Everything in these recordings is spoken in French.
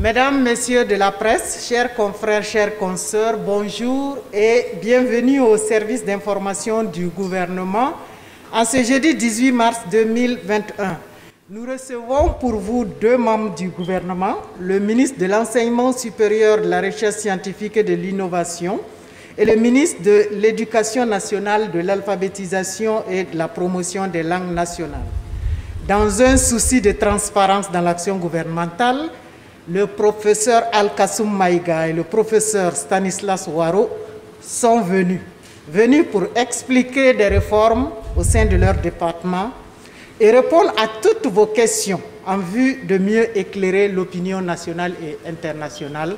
Mesdames, Messieurs de la presse, chers confrères, chères consoeurs, bonjour et bienvenue au service d'information du gouvernement en ce jeudi 18 mars 2021. Nous recevons pour vous deux membres du gouvernement, le ministre de l'Enseignement supérieur, de la Recherche scientifique et de l'Innovation et le ministre de l'Éducation nationale, de l'alphabétisation et de la promotion des langues nationales. Dans un souci de transparence dans l'action gouvernementale, le professeur Al-Kassoum Maïga et le professeur Stanislas Waro sont venus pour expliquer des réformes au sein de leur département et répondre à toutes vos questions en vue de mieux éclairer l'opinion nationale et internationale.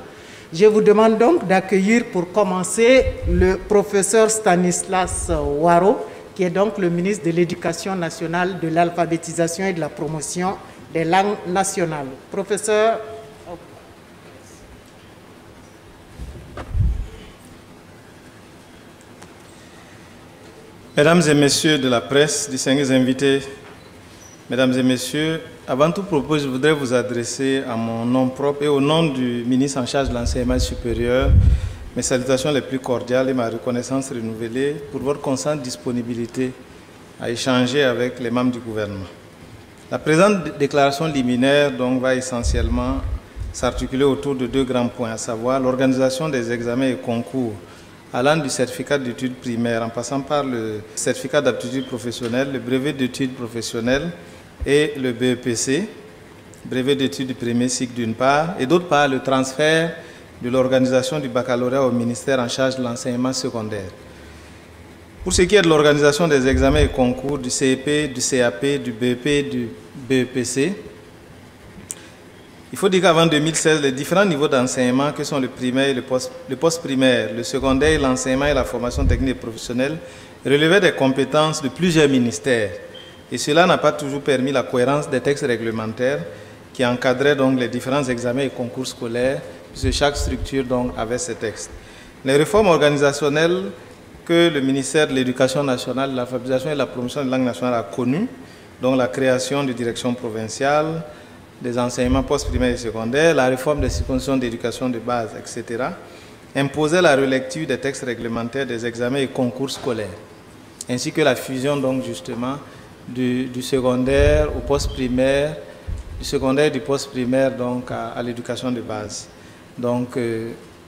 Je vous demande donc d'accueillir pour commencer le professeur Stanislas Waro, qui est donc le ministre de l'Éducation nationale, de l'alphabétisation et de la promotion des langues nationales. Professeur. Mesdames et messieurs de la presse, distingués invités, mesdames et messieurs, avant tout propos, je voudrais vous adresser à mon nom propre et au nom du ministre en charge de l'enseignement supérieur mes salutations les plus cordiales et ma reconnaissance renouvelée pour votre constante disponibilité à échanger avec les membres du gouvernement. La présente déclaration liminaire donc, va essentiellement s'articuler autour de deux grands points, à savoir l'organisation des examens et concours allant du certificat d'études primaires en passant par le certificat d'aptitude professionnelle, le brevet d'études professionnelles et le BEPC, brevet d'études du premier cycle d'une part, et d'autre part le transfert de l'organisation du baccalauréat au ministère en charge de l'enseignement secondaire. Pour ce qui est de l'organisation des examens et concours du CEP, du CAP, du BEP et du BEPC, il faut dire qu'avant 2016, les différents niveaux d'enseignement que sont le primaire et le post-primaire, le secondaire, l'enseignement et la formation technique et professionnelle relevaient des compétences de plusieurs ministères. Et cela n'a pas toujours permis la cohérence des textes réglementaires qui encadraient donc les différents examens et concours scolaires, puisque chaque structure donc avait ses textes. Les réformes organisationnelles que le ministère de l'Éducation nationale, de l'alphabétisation et de la promotion des langues nationales a connues, donc la création de directions provinciales, des enseignements post-primaires et secondaires, la réforme des circonscriptions d'éducation de base, etc., imposait la relecture des textes réglementaires des examens et concours scolaires, ainsi que la fusion donc justement du secondaire au post-primaire, du secondaire et du post-primaire donc à l'éducation de base, donc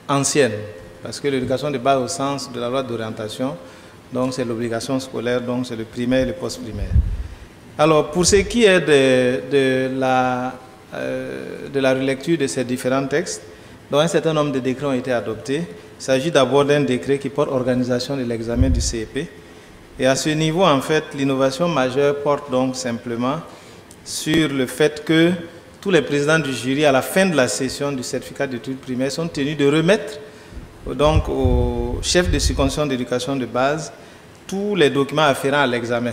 ancienne, parce que l'éducation de base au sens de la loi d'orientation, donc c'est l'obligation scolaire, donc c'est le primaire et le post-primaire. Alors, pour ce qui est de la relecture de ces différents textes, dont un certain nombre de décrets ont été adoptés, il s'agit d'abord d'un décret qui porte organisation de l'examen du CEP. Et à ce niveau, en fait, l'innovation majeure porte donc simplement sur le fait que tous les présidents du jury, à la fin de la session du certificat d'études primaires, sont tenus de remettre donc au chef de circonscription d'éducation de base tous les documents afférents à l'examen.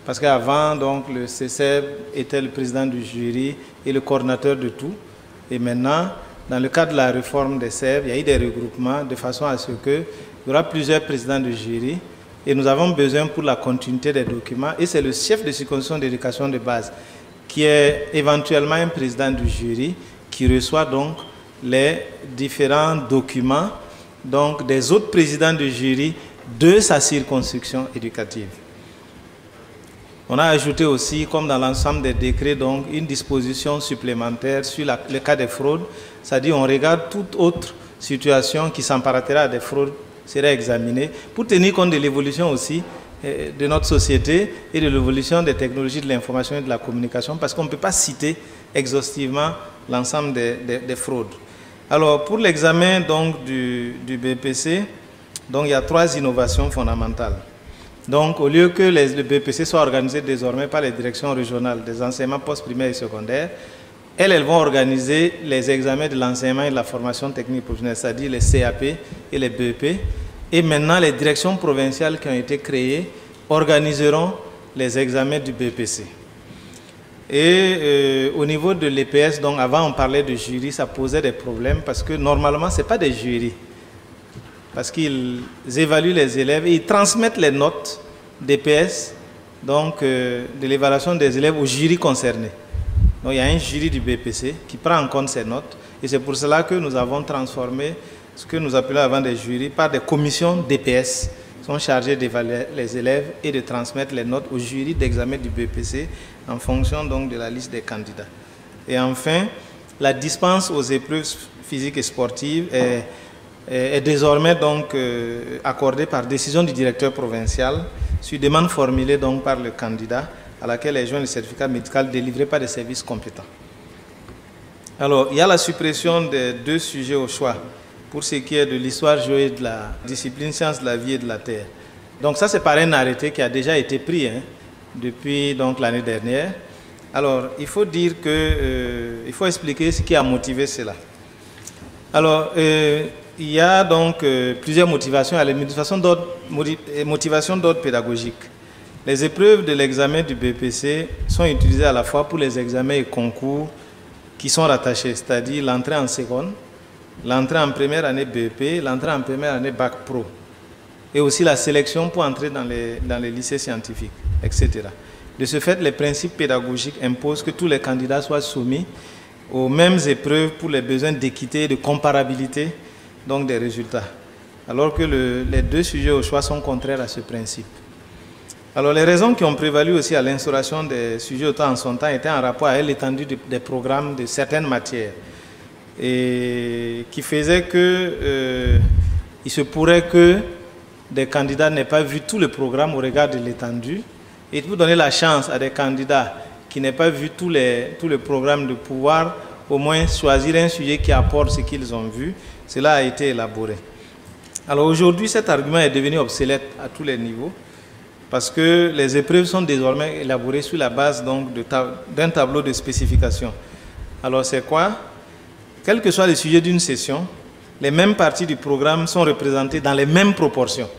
Parce qu'avant, donc, le CCEB était le président du jury et le coordinateur de tout. Et maintenant, dans le cadre de la réforme des CEB, il y a eu des regroupements de façon à ce qu'il y aura plusieurs présidents de jury. Et nous avons besoin pour la continuité des documents. Et c'est le chef de circonscription d'éducation de base qui est éventuellement un président du jury qui reçoit donc les différents documents donc, des autres présidents de jury de sa circonscription éducative. On a ajouté aussi, comme dans l'ensemble des décrets, donc, une disposition supplémentaire sur le cas des fraudes. C'est-à-dire on regarde toute autre situation qui s'emparaîtra à des fraudes sera examinée pour tenir compte de l'évolution aussi de notre société et de l'évolution des technologies de l'information et de la communication, parce qu'on ne peut pas citer exhaustivement l'ensemble des fraudes. Alors, pour l'examen donc, du BPC, donc, il y a 3 innovations fondamentales. Donc, au lieu que le BPC soit organisé désormais par les directions régionales des enseignements post-primaires et secondaires, elles vont organiser les examens de l'enseignement et de la formation technique professionnelle, c'est-à-dire les CAP et les BEP. Et maintenant, les directions provinciales qui ont été créées organiseront les examens du BPC. Et au niveau de l'EPS, donc avant on parlait de jury, ça posait des problèmes parce que normalement, ce n'est pas des jurys. Parce qu'ils évaluent les élèves et ils transmettent les notes d'EPS, donc de l'évaluation des élèves au jury concerné. Donc il y a un jury du BPC qui prend en compte ces notes Et c'est pour cela que nous avons transformé ce que nous appelons avant des jurys par des commissions DPS qui sont chargées d'évaluer les élèves et de transmettre les notes au jury d'examen du BEPC en fonction donc de la liste des candidats. Et enfin, la dispense aux épreuves physiques et sportives est désormais donc accordée par décision du directeur provincial sur demande formulée donc par le candidat à laquelle est joint le certificat médical délivré par des services compétents. Alors, il y a la suppression des 2 sujets au choix pour ce qui est de l'histoire géo et de la discipline sciences de la vie et de la terre. Donc ça, c'est par un arrêté qui a déjà été pris depuis l'année dernière. Alors, il faut dire que, il faut expliquer ce qui a motivé cela. Alors, il y a donc plusieurs motivations. Il y a les motivations d'ordre pédagogique. Les épreuves de l'examen du BEPC sont utilisées à la fois pour les examens et concours qui sont rattachés, c'est-à-dire l'entrée en seconde, l'entrée en première année BEP, l'entrée en première année Bac Pro, et aussi la sélection pour entrer dans les lycées scientifiques, etc. De ce fait, les principes pédagogiques imposent que tous les candidats soient soumis aux mêmes épreuves pour les besoins d'équité et de comparabilité donc des résultats, alors que les 2 sujets au choix sont contraires à ce principe. Alors les raisons qui ont prévalu aussi à l'instauration des sujets au temps en son temps étaient en rapport avec l'étendue des programmes de certaines matières et qui faisaient que il se pourrait que des candidats n'aient pas vu tout le programme au regard de l'étendue, et pour donner la chance à des candidats qui n'aient pas vu tout le programme de pouvoir au moins choisir un sujet qui apporte ce qu'ils ont vu, cela a été élaboré. Alors aujourd'hui, cet argument est devenu obsolète à tous les niveaux parce que les épreuves sont désormais élaborées sur la base d'un tableau de spécification. Alors c'est quoi? Quel que soit le sujet d'une session, les mêmes parties du programme sont représentées dans les mêmes proportions.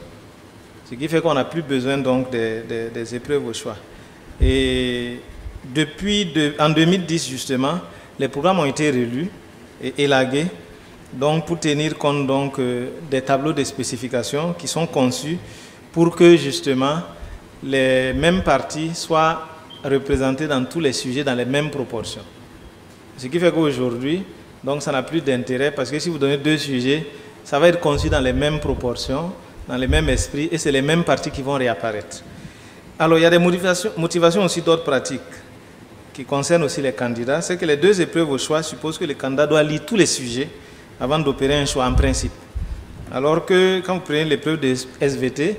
Ce qui fait qu'on n'a plus besoin donc des épreuves au choix. Et en 2010 justement, les programmes ont été relus et élagués donc pour tenir compte donc des tableaux de spécification qui sont conçus pour que justement les mêmes parties soient représentées dans tous les sujets dans les mêmes proportions. Ce qui fait qu'aujourd'hui, donc ça n'a plus d'intérêt parce que si vous donnez 2 sujets, ça va être conçu dans les mêmes proportions, dans les mêmes esprits et c'est les mêmes parties qui vont réapparaître. Alors il y a des motivations aussi d'autres pratiques qui concernent aussi les candidats. C'est que les 2 épreuves au choix supposent que le candidat doit lire tous les sujets avant d'opérer un choix en principe. Alors que quand vous prenez l'épreuve de SVT,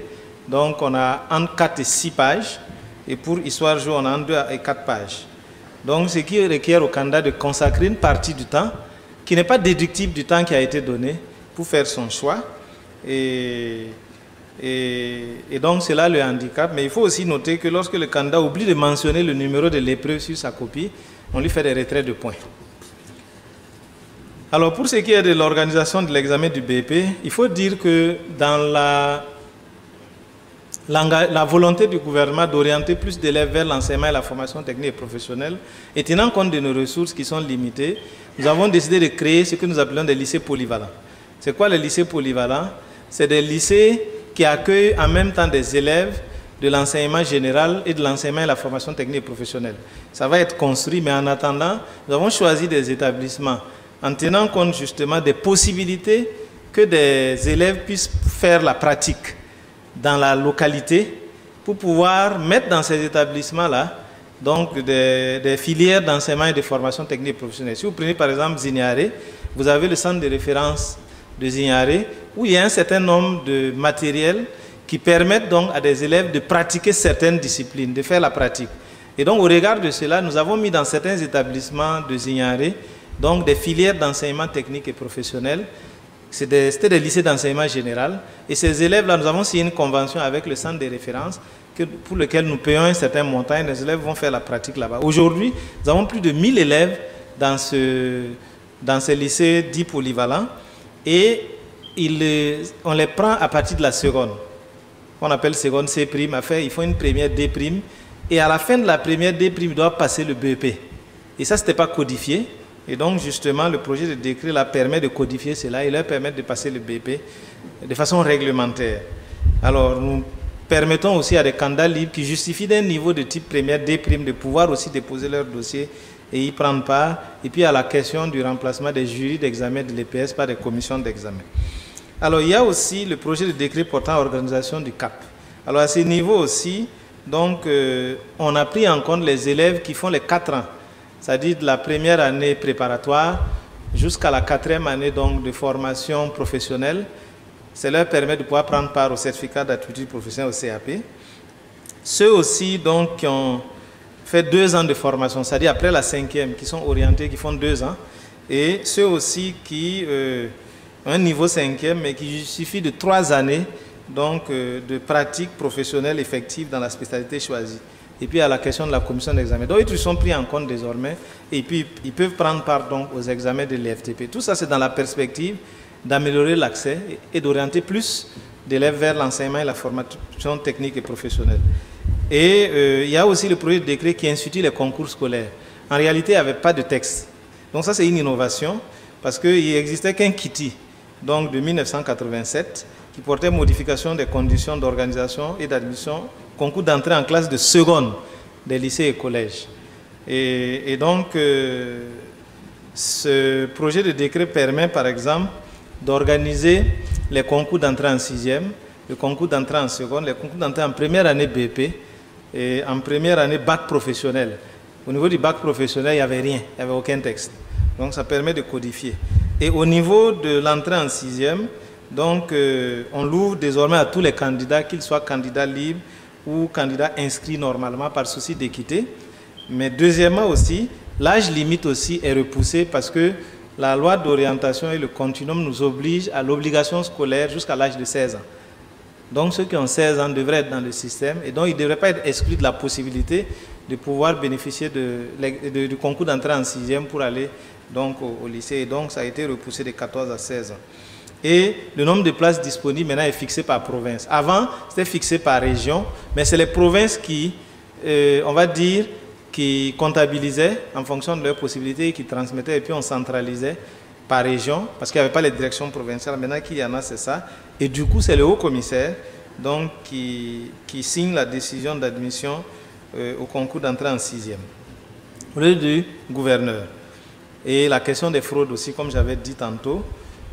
donc on a entre 4 et 6 pages et pour histoire géo on a entre 2 et 4 pages. Donc ce qui requiert au candidat de consacrer une partie du temps qui n'est pas déductible du temps qui a été donné pour faire son choix. Et donc c'est là le handicap. Mais il faut aussi noter que lorsque le candidat oublie de mentionner le numéro de l'épreuve sur sa copie, on lui fait des retraits de points. Alors pour ce qui est de l'organisation de l'examen du BEP, il faut dire que dans la volonté du gouvernement d'orienter plus d'élèves vers l'enseignement et la formation technique et professionnelle, et tenant compte de nos ressources qui sont limitées, nous avons décidé de créer ce que nous appelons des lycées polyvalents. C'est quoi les lycées polyvalents? C'est des lycées qui accueillent en même temps des élèves de l'enseignement général et de l'enseignement et la formation technique et professionnelle. Ça va être construit, mais en attendant, nous avons choisi des établissements en tenant compte justement des possibilités que des élèves puissent faire la pratique dans la localité pour pouvoir mettre dans ces établissements-là donc des filières d'enseignement et de formation technique et professionnelle. Si vous prenez par exemple Zignaré, vous avez le centre de référence de Zignaré où il y a un certain nombre de matériels qui permettent donc à des élèves de pratiquer certaines disciplines, de faire la pratique. Et donc au regard de cela, nous avons mis dans certains établissements de Zignaré donc des filières d'enseignement technique et professionnel. C'était des lycées d'enseignement général. Et ces élèves-là, nous avons signé une convention avec le centre de référence pour lequel nous payons un certain montant et les élèves vont faire la pratique là-bas. Aujourd'hui, nous avons plus de 1000 élèves dans ces lycées dits polyvalents et on les prend à partir de la seconde. On appelle seconde C'. Il faut une première D'. Et à la fin de la première D', ils doivent passer le BEP. Et ça, ce n'était pas codifié. Et donc, justement, le projet de décret là, permet de codifier cela et leur permettre de passer le BEP de façon réglementaire. Alors, nous permettons aussi à des candidats libres qui justifient d'un niveau de type première D' de pouvoir aussi déposer leur dossier et y prendre part. Et puis à la question du remplacement des jurys d'examen de l'EPS par des commissions d'examen. Alors il y a aussi le projet de décret portant organisation du CAP. Alors à ce niveau aussi, donc, on a pris en compte les élèves qui font les 4 ans, c'est-à-dire de la première année préparatoire jusqu'à la 4e année donc, de formation professionnelle. Ça leur permet de pouvoir prendre part au certificat d'aptitude professionnelle au CAP. Ceux aussi donc, qui ont fait 2 ans de formation, c'est-à-dire après la 5e, qui sont orientés, qui font 2 ans, et ceux aussi qui ont un niveau 5e, mais qui justifient de 3 années donc, de pratique professionnelle effective dans la spécialité choisie. Et puis à la question de la commission d'examen. Donc ils sont pris en compte désormais et puis ils peuvent prendre part donc, aux examens de l'IFTP. Tout ça c'est dans la perspective d'améliorer l'accès et d'orienter plus d'élèves vers l'enseignement et la formation technique et professionnelle. Et il y a aussi le projet de décret qui institue les concours scolaires. En réalité, il n'y avait pas de texte. Donc ça c'est une innovation parce qu'il n'existait qu'un KITI donc, de 1987 qui portait modification des conditions d'organisation et d'admission, concours d'entrée en classe de seconde des lycées et collèges. Et donc, ce projet de décret permet, par exemple, d'organiser les concours d'entrée en 6e, le concours d'entrée en seconde, les concours d'entrée en première année BP et en première année bac professionnel. Au niveau du bac professionnel, il n'y avait rien, il n'y avait aucun texte. Donc, ça permet de codifier. Et au niveau de l'entrée en 6e, donc, on l'ouvre désormais à tous les candidats, qu'ils soient candidats libres ou candidats inscrits normalement par souci d'équité. Mais deuxièmement aussi, l'âge limite aussi est repoussé parce que la loi d'orientation et le continuum nous obligent à l'obligation scolaire jusqu'à l'âge de 16 ans. Donc, ceux qui ont 16 ans devraient être dans le système et donc ils ne devraient pas être exclus de la possibilité de pouvoir bénéficier du concours d'entrée en 6e pour aller donc, au lycée. Et donc, ça a été repoussé de 14 à 16 ans. Et le nombre de places disponibles maintenant est fixé par province. Avant, c'était fixé par région, mais c'est les provinces qui, on va dire, qui comptabilisaient en fonction de leurs possibilités et qui transmettaient, et puis on centralisait par région, parce qu'il n'y avait pas les directions provinciales. Maintenant qu'il y en a, c'est ça. Et du coup, c'est le haut-commissaire donc, qui signe la décision d'admission au concours d'entrée en 6e, au lieu du gouverneur. Et la question des fraudes aussi, comme j'avais dit tantôt.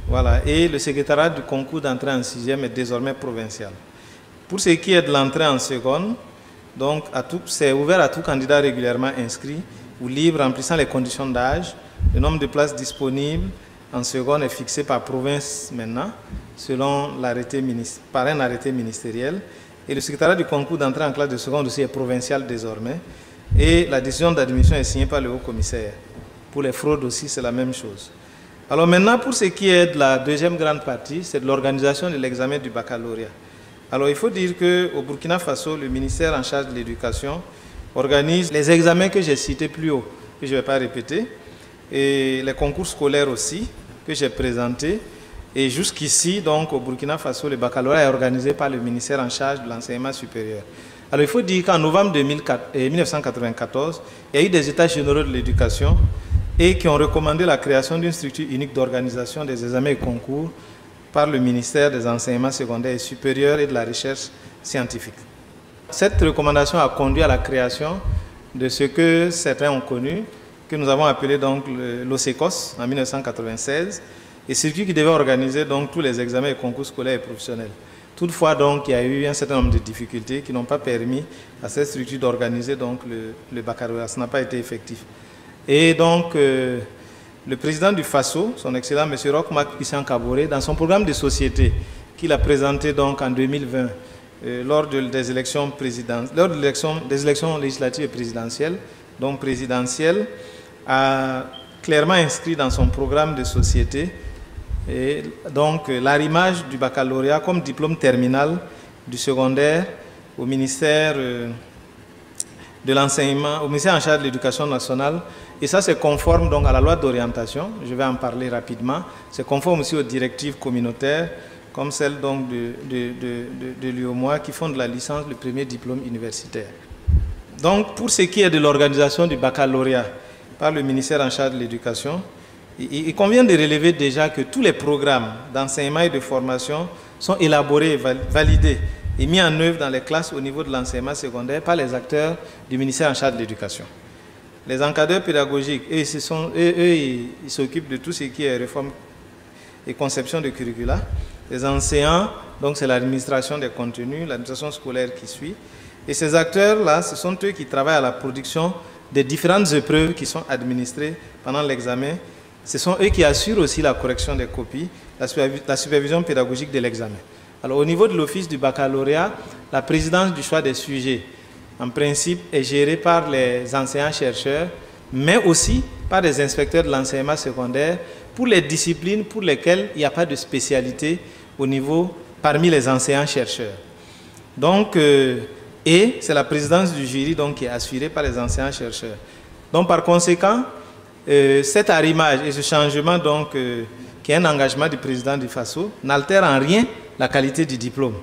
Voilà. Et le secrétariat du concours d'entrée en 6e est désormais provincial. Pour ce qui est de l'entrée en seconde, donc c'est ouvert à tout candidat régulièrement inscrit ou libre remplissant les conditions d'âge. Le nombre de places disponibles en seconde est fixé par province maintenant, selon par un arrêté ministériel. Et le secrétariat du concours d'entrée en classe de seconde aussi est provincial désormais. Et la décision d'admission est signée par le haut-commissaire. Pour les fraudes aussi, c'est la même chose. Alors maintenant, pour ce qui est de la deuxième grande partie, c'est de l'organisation de l'examen du baccalauréat. Alors il faut dire qu'au Burkina Faso, le ministère en charge de l'éducation organise les examens que j'ai cités plus haut, que je ne vais pas répéter, et les concours scolaires aussi, que j'ai présentés. Et jusqu'ici, donc au Burkina Faso, le baccalauréat est organisé par le ministère en charge de l'enseignement supérieur. Alors il faut dire qu'en novembre 1994, il y a eu des états généraux de l'éducation et qui ont recommandé la création d'une structure unique d'organisation des examens et concours par le ministère des enseignements secondaires et supérieurs et de la recherche scientifique. Cette recommandation a conduit à la création de ce que certains ont connu, que nous avons appelé donc l'OSECOS en 1996, et circuit qui devait organiser donc tous les examens et concours scolaires et professionnels. Toutefois, donc, il y a eu un certain nombre de difficultés qui n'ont pas permis à cette structure d'organiser donc le baccalauréat. Ça n'a pas été effectif. Et donc, le président du FASO, son excellent M. Roch-Marc Christian Kaboré, dans son programme de société qu'il a présenté donc en 2020 lors des élections législatives et présidentielles, donc présidentielles, a clairement inscrit dans son programme de société et donc l'arrimage du baccalauréat comme diplôme terminal du secondaire au ministère de l'enseignement, au ministère en charge de l'éducation nationale. Et ça, c'est conforme donc à la loi d'orientation, je vais en parler rapidement. C'est conforme aussi aux directives communautaires, comme celle donc de l'UOMOA, qui font de la licence le premier diplôme universitaire. Donc, pour ce qui est de l'organisation du baccalauréat par le ministère en charge de l'éducation, il convient de relever déjà que tous les programmes d'enseignement et de formation sont élaborés, validés et mis en œuvre dans les classes au niveau de l'enseignement secondaire par les acteurs du ministère en charge de l'éducation. Les encadreurs pédagogiques, eux, ils s'occupent de tout ce qui est réforme et conception de curricula. Les enseignants, donc c'est l'administration des contenus, l'administration scolaire qui suit. Et ces acteurs-là, ce sont eux qui travaillent à la production des différentes épreuves qui sont administrées pendant l'examen. Ce sont eux qui assurent aussi la correction des copies, la supervision pédagogique de l'examen. Alors au niveau de l'office du baccalauréat, la présidence du choix des sujets, en principe, est gérée par les enseignants-chercheurs, mais aussi par les inspecteurs de l'enseignement secondaire pour les disciplines pour lesquelles il n'y a pas de spécialité au niveau parmi les enseignants-chercheurs. Donc, et c'est la présidence du jury donc, qui est assurée par les enseignants-chercheurs. Donc, par conséquent, cet arrimage et ce changement, donc, qui est un engagement du président du FASO, n'altère en rien la qualité du diplôme.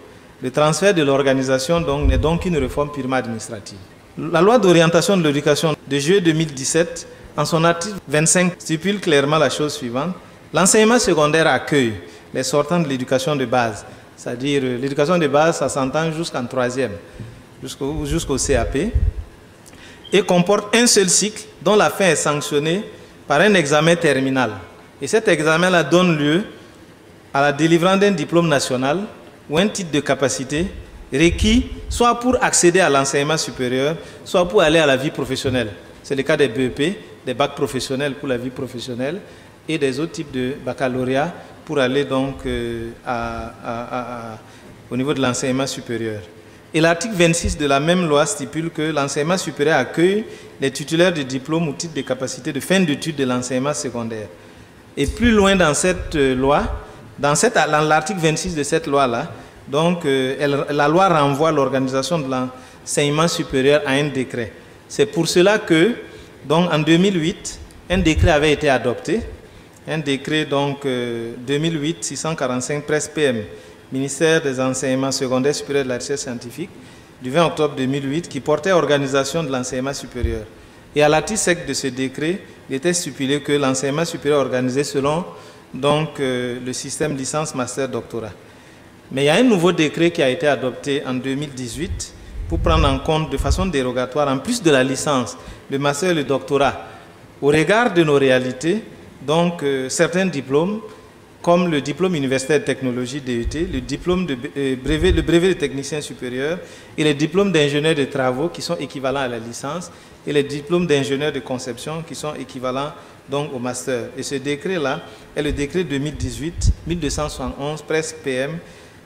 Le transfert de l'organisation n'est donc une réforme purement administrative. La loi d'orientation de l'éducation de juillet 2017, en son article 25, stipule clairement la chose suivante. L'enseignement secondaire accueille les sortants de l'éducation de base, c'est-à-dire l'éducation de base, ça s'entend jusqu'en 3e, jusqu'au CAP, et comporte un seul cycle dont la fin est sanctionnée par un examen terminal. Et cet examen-là donne lieu à la délivrance d'un diplôme national ou un titre de capacité requis soit pour accéder à l'enseignement supérieur, soit pour aller à la vie professionnelle. C'est le cas des BEP, des bacs professionnels pour la vie professionnelle et des autres types de baccalauréat pour aller donc au niveau de l'enseignement supérieur. Et l'article 26 de la même loi stipule que l'enseignement supérieur accueille les titulaires de diplômes ou titres de capacité de fin d'études de l'enseignement secondaire. Et plus loin dans cette loi, dans l'article 26 de cette loi-là, donc la loi renvoie l'organisation de l'enseignement supérieur à un décret. C'est pour cela que, donc, en 2008, un décret avait été adopté, un décret donc 2008-645 presse-PM, ministère des enseignements secondaires supérieurs de la recherche scientifique, du 20 octobre 2008, qui portait organisation de l'enseignement supérieur. Et à l'article 5 de ce décret, il était stipulé que l'enseignement supérieur organisé selon donc, le système licence, master, doctorat. Mais il y a un nouveau décret qui a été adopté en 2018 pour prendre en compte de façon dérogatoire, en plus de la licence, le master et le doctorat, au regard de nos réalités, donc certains diplômes, comme le diplôme universitaire de technologie DET, le diplôme de le brevet de technicien supérieur et les diplômes d'ingénieur de travaux qui sont équivalents à la licence et les diplômes d'ingénieur de conception qui sont équivalents donc au master. Et ce décret-là est le décret 2018-1271, presse PM,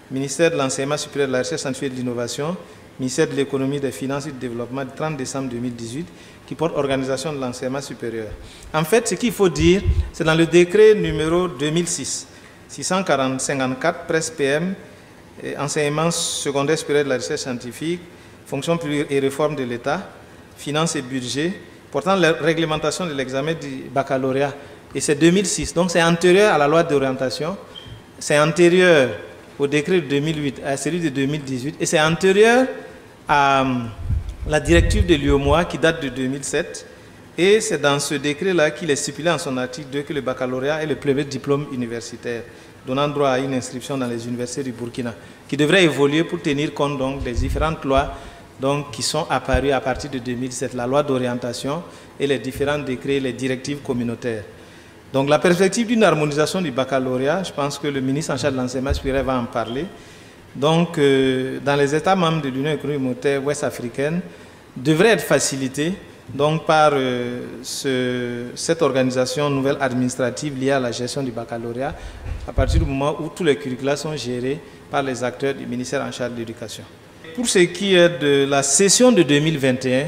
ministère de l'enseignement supérieur de la recherche scientifique et de l'innovation, ministère de l'économie, des finances et du développement, du 30 décembre 2018, qui porte organisation de l'enseignement supérieur. En fait, ce qu'il faut dire, c'est dans le décret numéro 2006-654, presse PM, enseignement secondaire supérieur de la recherche scientifique, fonction publique et réforme de l'État, finances et budget, portant la réglementation de l'examen du baccalauréat. Et c'est 2006, donc c'est antérieur à la loi d'orientation, c'est antérieur au décret de 2008, à celui de 2018, et c'est antérieur à la directive de l'UOMOA qui date de 2007, et c'est dans ce décret-là qu'il est stipulé en son article 2 que le baccalauréat est le premier diplôme universitaire, donnant droit à une inscription dans les universités du Burkina, qui devrait évoluer pour tenir compte donc des différentes lois donc, qui sont apparues à partir de 2007, la loi d'orientation et les différents décrets, les directives communautaires. Donc la perspective d'une harmonisation du baccalauréat, je pense que le ministre en charge de l'enseignement supérieur va en parler. Donc dans les États membres de l'Union économique monétaire ouest-africaine, devrait être facilitée donc, par cette organisation nouvelle administrative liée à la gestion du baccalauréat, à partir du moment où tous les curricula sont gérés par les acteurs du ministère en charge de l'éducation. Pour ce qui est de la session de 2021,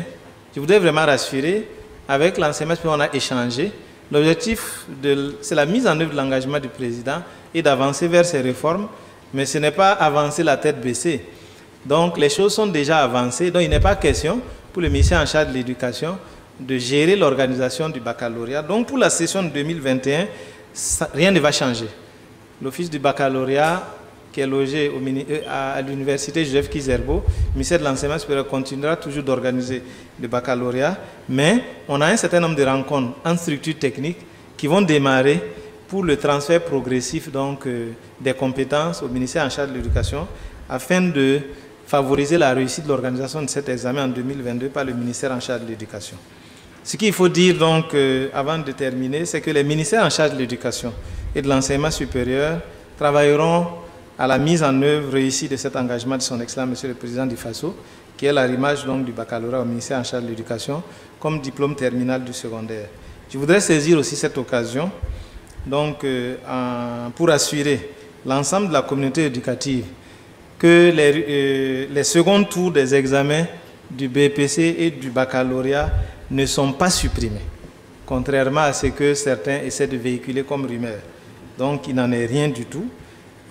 je voudrais vraiment rassurer, avec l'enseignement supérieur, on a échangé. L'objectif, c'est la mise en œuvre de l'engagement du président et d'avancer vers ces réformes, mais ce n'est pas avancer la tête baissée. Donc les choses sont déjà avancées, donc il n'est pas question pour le ministère en charge de l'éducation de gérer l'organisation du baccalauréat. Donc pour la session de 2021, rien ne va changer. L'office du baccalauréat qui est logé à l'université Joseph Kizerbo, le ministère de l'enseignement supérieur continuera toujours d'organiser le baccalauréat, mais on a un certain nombre de rencontres en structure technique qui vont démarrer pour le transfert progressif donc, des compétences au ministère en charge de l'éducation afin de favoriser la réussite de l'organisation de cet examen en 2022 par le ministère en charge de l'éducation. Ce qu'il faut dire donc, avant de terminer, c'est que les ministères en charge de l'éducation et de l'enseignement supérieur travailleront à la mise en œuvre réussie de cet engagement de son Excellence, Monsieur le Président du FASO, qui est l'arrimage donc du baccalauréat au ministère en charge de l'éducation comme diplôme terminal du secondaire. Je voudrais saisir aussi cette occasion donc, pour assurer l'ensemble de la communauté éducative que les seconds tours des examens du BPC et du baccalauréat ne sont pas supprimés, contrairement à ce que certains essaient de véhiculer comme rumeur. Donc, il n'en est rien du tout.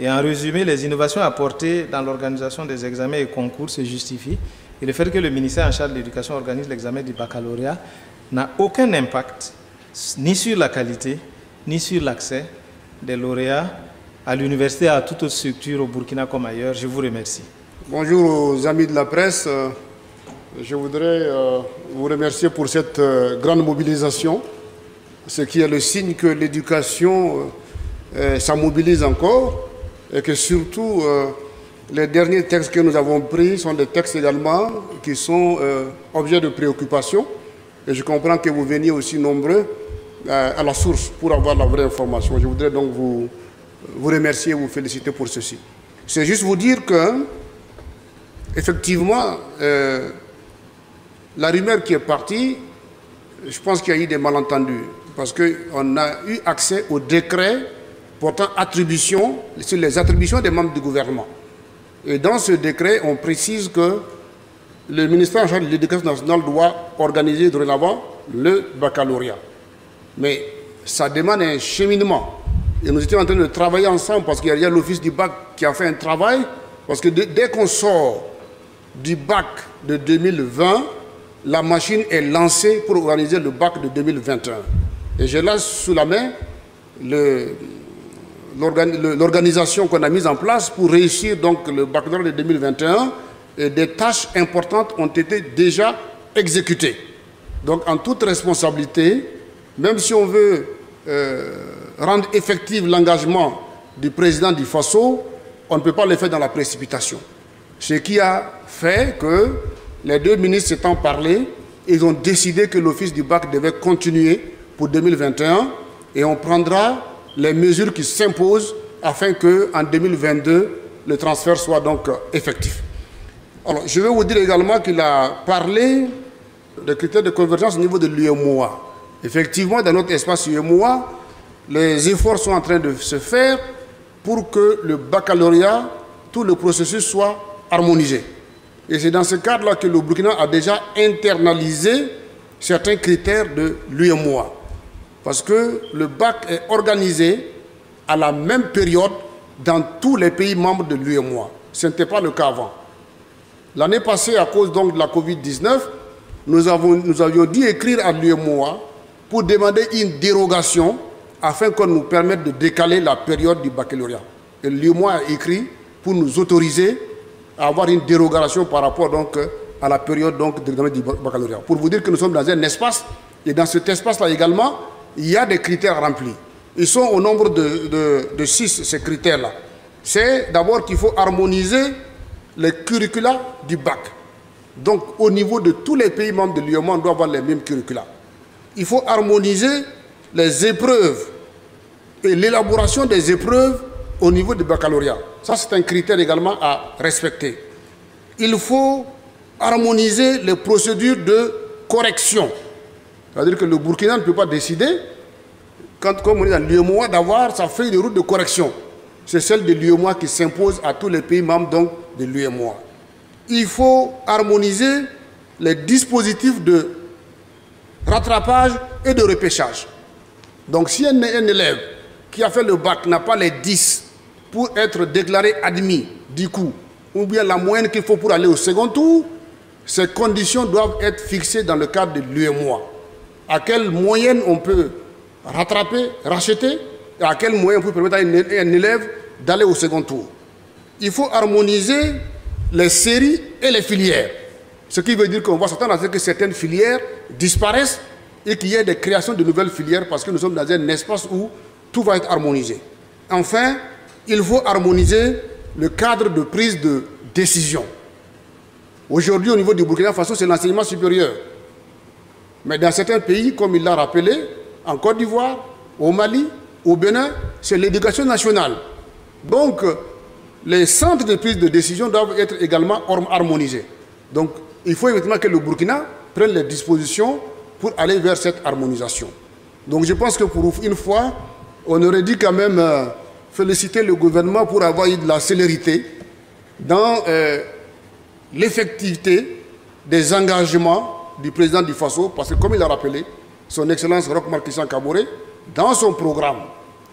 Et en résumé, les innovations apportées dans l'organisation des examens et concours se justifient. Et le fait que le ministère en charge de l'éducation organise l'examen du baccalauréat n'a aucun impact ni sur la qualité, ni sur l'accès des lauréats à l'université et à toute autre structure au Burkina comme ailleurs. Je vous remercie. Bonjour aux amis de la presse. Je voudrais vous remercier pour cette grande mobilisation, ce qui est le signe que l'éducation, ça mobilise encore, et que surtout les derniers textes que nous avons pris sont des textes également qui sont objets de préoccupation. Et je comprends que vous veniez aussi nombreux à la source pour avoir la vraie information. Je voudrais donc vous remercier et vous féliciter pour ceci. C'est juste vous dire que, effectivement, la rumeur qui est partie, je pense qu'il y a eu des malentendus, parce qu'on a eu accès au décret portant attribution, sur les attributions des membres du gouvernement. Et dans ce décret, on précise que le ministère en charge de l'Éducation nationale doit organiser dorénavant le baccalauréat. Mais ça demande un cheminement. Et nous étions en train de travailler ensemble parce qu'il y a l'office du bac qui a fait un travail. Parce que dès qu'on sort du bac de 2020, la machine est lancée pour organiser le bac de 2021. Et j'ai là sous la main l'organisation qu'on a mise en place pour réussir donc le baccalauréat de 2021. Et des tâches importantes ont été déjà exécutées. Donc en toute responsabilité, même si on veut rendre effectif l'engagement du président du FASO, on ne peut pas le faire dans la précipitation. Ce qui a fait que les deux ministres s'étant parlé, ils ont décidé que l'office du bac devait continuer pour 2021 et on prendra les mesures qui s'imposent afin qu'en 2022, le transfert soit donc effectif. Alors, je vais vous dire également qu'il a parlé des critères de convergence au niveau de l'UEMOA. Effectivement, dans notre espace UEMOA, les efforts sont en train de se faire pour que le baccalauréat, tout le processus soit harmonisé. Et c'est dans ce cadre-là que le Burkina a déjà internalisé certains critères de l'UEMOA. Parce que le bac est organisé à la même période dans tous les pays membres de l'UEMOA. Ce n'était pas le cas avant. L'année passée, à cause donc de la Covid-19, nous avions dû écrire à l'UEMOA pour demander une dérogation afin qu'on nous permette de décaler la période du baccalauréat. Et l'UEMOA a écrit pour nous autoriser à avoir une dérogation par rapport donc à la période donc de l'examen du baccalauréat. Pour vous dire que nous sommes dans un espace, et dans cet espace-là également, il y a des critères remplis. Ils sont au nombre de 6, ces critères-là. C'est d'abord qu'il faut harmoniser les curricula du bac. Donc, au niveau de tous les pays membres de l'UEMOA, on doit avoir les mêmes curricula. Il faut harmoniser les épreuves et l'élaboration des épreuves au niveau du baccalauréat. Ça, c'est un critère également à respecter. Il faut harmoniser les procédures de correction. C'est-à-dire que le Burkina ne peut pas décider, comme on est dans l'UEMOA, d'avoir sa feuille de route de correction. C'est celle de l'UEMOA qui s'impose à tous les pays membres donc, de l'UEMOA. Il faut harmoniser les dispositifs de rattrapage et de repêchage. Donc si un élève qui a fait le bac n'a pas les 10 pour être déclaré admis, du coup, ou bien la moyenne qu'il faut pour aller au second tour, ces conditions doivent être fixées dans le cadre de l'UEMOA. À quelle moyenne on peut rattraper, racheter, et à quel moyen on peut permettre à un élève d'aller au second tour. Il faut harmoniser les séries et les filières. Ce qui veut dire qu'on va s'attendre à ce que certaines filières disparaissent et qu'il y ait des créations de nouvelles filières parce que nous sommes dans un espace où tout va être harmonisé. Enfin, il faut harmoniser le cadre de prise de décision. Aujourd'hui, au niveau du Burkina Faso, c'est l'enseignement supérieur Mais dans certains pays, comme il l'a rappelé, en Côte d'Ivoire, au Mali, au Bénin, c'est l'éducation nationale. Donc, les centres de prise de décision doivent être également harmonisés. Donc, il faut effectivement que le Burkina prenne les dispositions pour aller vers cette harmonisation. Donc, je pense que pour une fois, on aurait dû quand même féliciter le gouvernement pour avoir eu de la célérité dans l'effectivité des engagements du président du Faso, parce que comme il a rappelé, son Excellence Roch-Marc Christian Kaboré, dans son programme,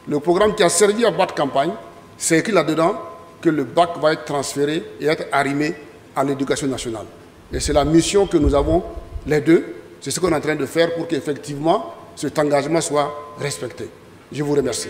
le programme qui a servi à battre campagne, c'est écrit là-dedans que le bac va être transféré et être arrimé à l'éducation nationale. Et c'est la mission que nous avons les deux, c'est ce qu'on est en train de faire pour qu'effectivement cet engagement soit respecté. Je vous remercie.